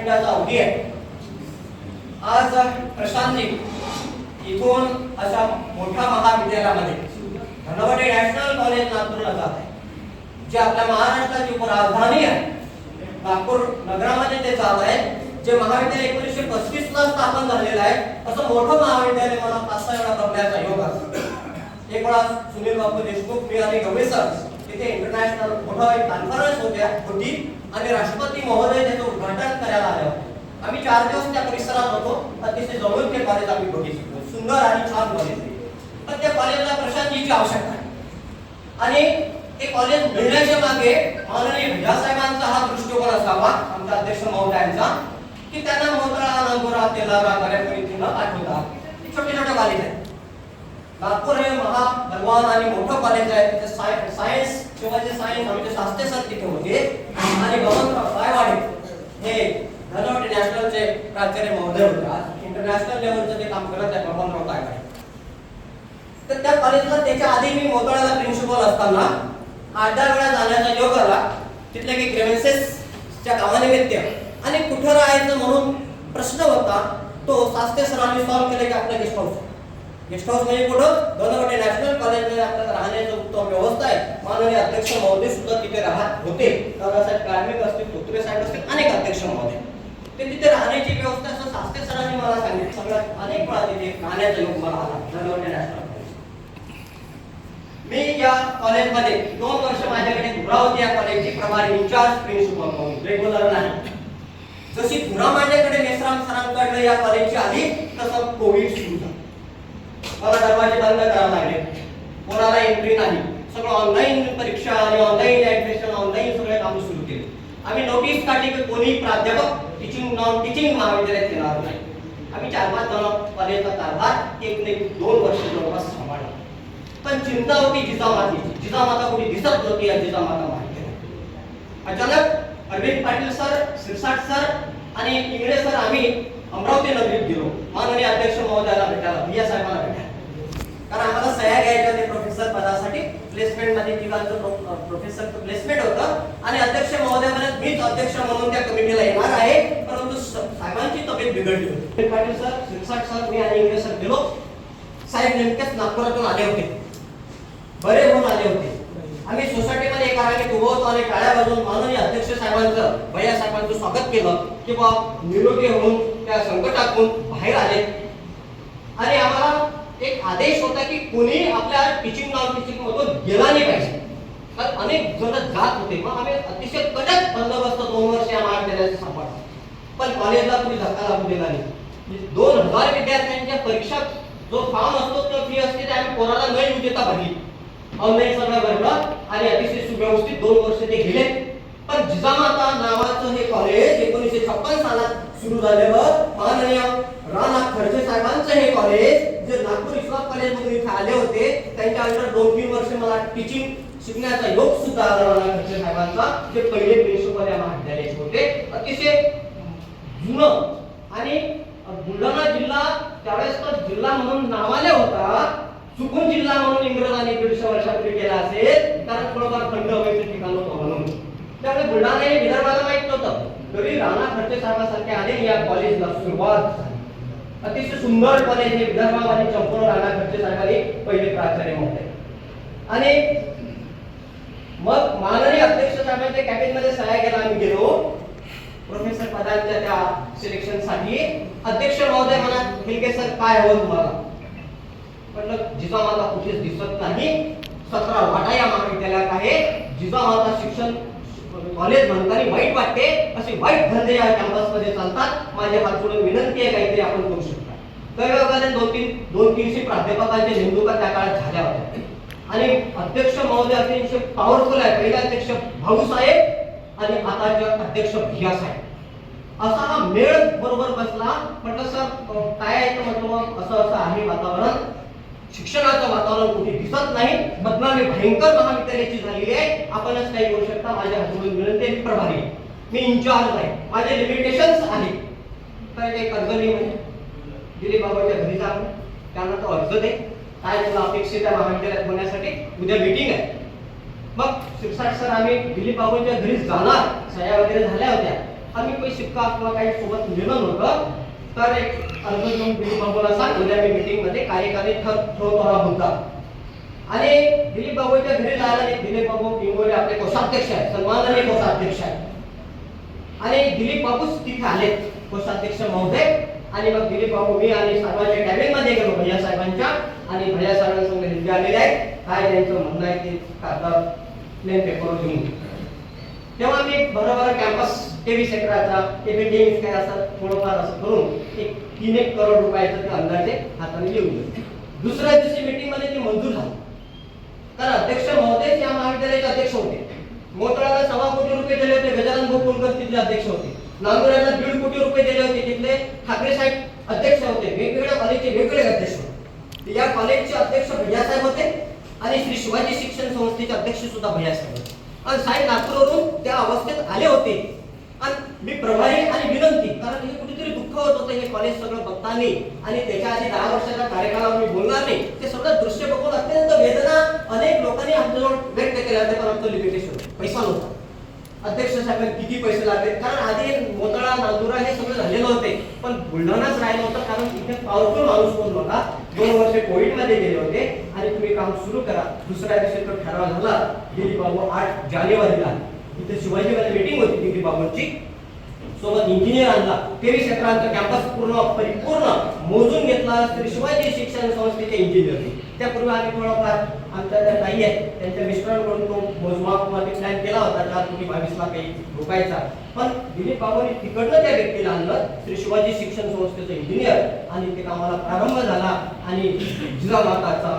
मिनिटाचा अवधी आहे. आज प्रशांतजी इथून अशा मोठ्या महाविद्यालयामध्ये धनवटे नॅशनल कॉलेज नागपूरला जात आहे, जे आपल्या महाराष्ट्राची उपराजधानी आहे. नागपूर नगरामध्ये ते जात आहे, जे महाविद्यालय 1935 ला स्थापन झालेलं आहे. असं मोठं महाविद्यालय मला 5-6 वेळा बघण्याचा योग आला. एक वेळा सुनील बापू देशमुख, मी आणि गवळे सर तिथे इंटरनॅशनल मोठा एक कॉन्फरन्स होती आणि राष्ट्रपती महोदय त्याचं उद्घाटन करायला आले होते. आम्ही 4 दिवस त्या परिसरात होतो. अतिशय जवळून ते कॉलेज आम्ही बघितलं. सुंदर आणि छान कॉलेज आहे. पण त्या कॉलेजला प्रशांतजीची आवश्यकता आहे आणि ते कॉलेज मिळण्याच्या मागे माननीय भैयासाहेबांचा हा दृष्टिकोन असावा, आमच्या अध्यक्ष महोदयांचा, की त्यांना मोतळा, नागोरा, तेलारा, बऱ्यापैकीनं पाठवतात. छोटे छोटे कॉलेज आहेत. नागपूर हे महाबलवान आणि मोठं कॉलेज आहे. तिथे सायन्स, शिवाजी सायन्स, आमचे शास्त्री सर तिथे होते आणि भगवंतराव गायवाडे हे धनवटे नॅशनलचे प्राचार्य महोदय होते. इंटरनॅशनल लेवलचं ते काम करत आहे भगवंतराव गायवाडे. तर त्या कॉलेजला त्याच्या आधी मी मोताळ्याला प्रिन्सिपल असताना 8-10 वेळा जाण्याचा योग आला. तिथले काही ग्रेव्हन्सेसच्या कामानिमित्त आणि कुठं राहायचं म्हणून प्रश्न होता. तो शास्त्री सरांनी सॉल्व्ह केले की आपलं गेस्ट हाऊस म्हणजे कुठं धनवटे नॅशनल कॉलेजमध्ये आपल्याला राहण्याचं उत्तम व्यवस्था आहे. माननीय अध्यक्ष महोदय सुद्धा तिथे राहत होते. दादासाहेब कार्मिक असतील, तोत्रे साहेब असतील, अनेक अध्यक्ष महोदय ते तिथे राहण्याची व्यवस्था असं शास्त्री सरांनी मला सांगितलं. सगळ्यात अनेक वेळा तिथे राहण्याचा योग मला आला धनवटे नॅशनल. मी या कॉलेजमध्ये 2 वर्ष माझ्याकडे धुरा होती. या कॉलेजची प्रभारी इंचार्ज प्रिन्सिपल म्हणून, रेग्युलर नाही. जशी धुरा माझ्याकडे मेसराम सरांकडे या कॉलेजची आली तसं कोविड सुरू झालं. मला दरवाजे बंद करावे लागले, कोणाला एंट्री नाही. सगळं ऑनलाईन परीक्षा आणि ऑनलाईन ऍडमिशन, ऑनलाईन सगळे काम सुरू केले. आम्ही नोटीस काढली की कोणी प्राध्यापक टीचिंग नॉन टीचिंग महाविद्यालयात येणार नाही. आम्ही 4-5 जण कॉलेजचा कारभार 1-2 वर्ष जवळपास सांभाळला. पण चिंता होती जिजामातीची. जिजामाता कोणी दिसत नव्हती. या जिजामाता माहिती नाही. अचानक अरविंद पाटील सर, सिरसाट सर आणि इंगळे सर आम्ही अमरावती नगरीत गेलो माननीय अध्यक्ष महोदयाला भेटायला, भैया साहेबांना भेटायला. कारण आम्हाला सह्या घ्यायच्या होत्या प्रोफेसर पदासाठी. प्लेसमेंट मध्ये तिघांचं प्रोफेसरचं प्लेसमेंट होतं आणि अध्यक्ष महोदय म्हणत मीच अध्यक्ष म्हणून त्या कमिटीला येणार आहे, परंतु साहेबांची तब्येत बिघडली होती. पाटील सर, सिरसाट सर, मी आणि इंगळे सर गेलो. साहेब नेमकेच नागपुरातून आले होते, बरे होऊन आले होते. आम्ही सोसायटीमध्ये एका रांगेत उभं होतो आणि टाळ्या वाजवून माननीय अध्यक्ष साहेबांचं, भैया साहेबांचं स्वागत केलं की बा निरोगी होऊन त्या संकटातून बाहेर आले. आणि आम्हाला एक आदेश होता की कोणी आपल्या टीचिंग नॉन टीचिंग मधून गेला नाही पाहिजे. कारण अनेक जण जात होते. मग आम्ही अतिशय कडक बंदोबस्त 2 वर्ष या महाविद्यालयाचा सांभाळला. पण कॉलेजला कोणी धक्का लागू दिला नाही. 2000 विद्यार्थ्यांच्या परीक्षा जो फॉर्म असतो तो फी असते ते आम्ही कोणाला न येऊ देता भरली. ऑनलाईन सगळं भरलं आणि अतिशय सुव्यवस्थित 2 वर्ष ते गेले. पण जिजामाता नावाचं हे कॉलेज 1956 सालात सुरू झालेलं माननीय राणा खडसे साहेबांचं हे कॉलेज, जे नागपूर इस्लाम कॉलेज मधून इथे आले होते, त्यांच्या अंडर 2-3 वर्ष मला टीचिंग शिकण्याचा योग सुद्धा आला राणा खडसे साहेबांचा, जे पहिले प्रिन्सिपल या महाविद्यालयाचे होते. अतिशय जुनं आणि बुलढाणा जिल्हा त्यावेळेस तो जिल्हा म्हणून नावाले होता, चुकून जिल्हा म्हणून इंग्रजांनी 150 वर्षापूर्वी केला असेल, कारण थोडंफार थंड हवेचं ठिकाण होतं म्हणून. त्यामुळे बुलढाणा हे विदर्भाला माहित नव्हतं. तरी राणा खडसे साहेबांसारखे आले या कॉलेजला सुरुवात झाली. अतिशय सुंदर कॉलेज हे विदर्भामध्ये संपूर्ण राणा खडसे साहेबांनी पहिले प्राचार्य होते. आणि मग माननीय अध्यक्ष साहेबांच्या कॅबिनमध्ये सह्या घ्यायला आम्ही गेलो प्रोफेसर पदांच्या त्या सिलेक्शन साठी. अध्यक्ष महोदय म्हणत हिलके सर काय हवं तुम्हाला? म्हटलं जिजामाता कुठेच दिसत नाही. 17 वाटा या महाविद्यालयात आहे. जिजामाता शिक्षण कॉलेज म्हणताना वाईट वाटते, असे वाईट धंदे या कॅम्पस मध्ये चालतात. माझ्या हात जोडून विनंती आहे काहीतरी आपण करू शकता. त्यावेळेला 2-300 प्राध्यापकांच्या नेमणुका त्या काळात झाल्या होत्या आणि अध्यक्ष महोदय अतिशय पॉवरफुल आहे. पहिला अध्यक्ष भाऊ साहेब आणि आताचे अध्यक्ष भैया साहेब. असा हा मेळ बरोबर बसला. म्हटलं सर काय आहे? म्हटलं मग असं आहे वातावरण, शिक्षणाचं वातावरण कुठे दिसत नाही, बदनामी भयंकर महाविद्यालयाची झालेली आहे, आपणच काही करू शकता. माझ्या हातून विनंती आहे, प्रभारी मी इंचार्ज आहे, माझे लिमिटेशन्स आहे. तर काही कर्ज नाही म्हणजे दिलीप बाबाच्या घरी जा, त्यांना तो अर्ज दे, काय तुला अपेक्षित आहे महाविद्यालयात होण्यासाठी, उद्या मीटिंग आहे. मग 66 सर आम्ही दिलीप बाबांच्या घरी जाणार, सह्या वगैरे झाल्या होत्या. आम्ही काही शिक्का किंवा काही सोबत नेलं नव्हतं. तर एक अर्ज घेऊन दिलीप बाबूला सांग उद्या मी मीटिंग मध्ये कार्यकारी ठरवतो होता. आणि दिलीप बाबूच्या घरी जायला दिलीप बाबू पिंगोले आपले कोषाध्यक्ष आहेत, सन्माननीय कोषाध्यक्ष आहेत. आणि दिलीप बाबूच तिथे आले, कोषाध्यक्ष महोदय. आणि मग दिलीप बाबू मी आणि साहेबांच्या कॅबिन मध्ये गेलो भैया साहेबांच्या. आणि भैया साहेबांसंग हिंदी आलेले आहेत, काय त्यांचं म्हणणं आहे ते कागदावर प्लेन पेपरवर घेऊन. तेव्हा मी बरोबर कॅम्पस टीव्ही सेक्टरचा मीटिंग काय असं थोडंफार असं करून एक 3-1 करोड रुपयाचं ते अंदाजे हाताने लिहून दिलं. दुसऱ्या दिवशी मीटिंग मध्ये ते मंजूर झालं. तर अध्यक्ष महोदय या महाविद्यालयाचे अध्यक्ष होते. मोताळाला 1.25 कोटी रुपये दिले होते, गजानन भोकुलकर तिथले अध्यक्ष होते. नांदुऱ्याला 1.5 कोटी रुपये दिले होते, तिथले ठाकरे साहेब अध्यक्ष होते. वेगवेगळ्या कॉलेजचे वेगवेगळे अध्यक्ष होते. या कॉलेजचे अध्यक्ष भैयासाहेब होते आणि श्री शिवाजी शिक्षण संस्थेचे अध्यक्ष सुद्धा भैयासाहेब होते. आणि साहेब नागपूरवरून त्या अवस्थेत आले होते. आणि मी प्रभारी आणि विनंती, कारण हे कुठेतरी दुःख होत होतं हे कॉलेज सगळं बघताना. आणि त्याच्या आधी 10 वर्षाच्या कार्यकाळावर मी बोलणार नाही. ते सगळं दृश्य बघून अत्यंत वेदना अनेक लोकांनी आमच्याजवळ व्यक्त केल्या होत्या. पण आमचं लिमिटेशन पैसा नव्हता. अध्यक्ष साहेबांना किती पैसे लागले, कारण आधी मोताळा नांदुरा हे सगळं झालेलं होते, पण बुलढाणाच राहिलं होतं. कारण इथे पॉवरफुल माणूस कोण होता. 2 वर्षे कोविड मध्ये गेले होते आणि तुम्ही काम सुरू करा. दुसऱ्या दिवशी तो ठराव झाला. दिलीप बाबू 8 जानेवारीला इथे शिवाजीमध्ये मीटिंग होती दिलीप बाबूंची. सोबत इंजिनियर आणला. 23 क्षेत्रांचा कॅम्पस परिपूर्ण मोजून घेतला श्री शिवाजी शिक्षण संस्थेचे इंजिनियर. त्यापूर्वी आम्ही थोडाफार आमच्या त्या ताई आहेत त्यांच्या मिस्टरांकडून तो मोजमाप प्लॅन केला होता 4.22 लाख रुपयाचा. पण दिलीप बाबूंनी तिकडनं त्या व्यक्तीला आणलं, श्री शिवाजी शिक्षण संस्थेचे इंजिनियर. आणि ते कामाला प्रारंभ झाला आणि जिजामाताचा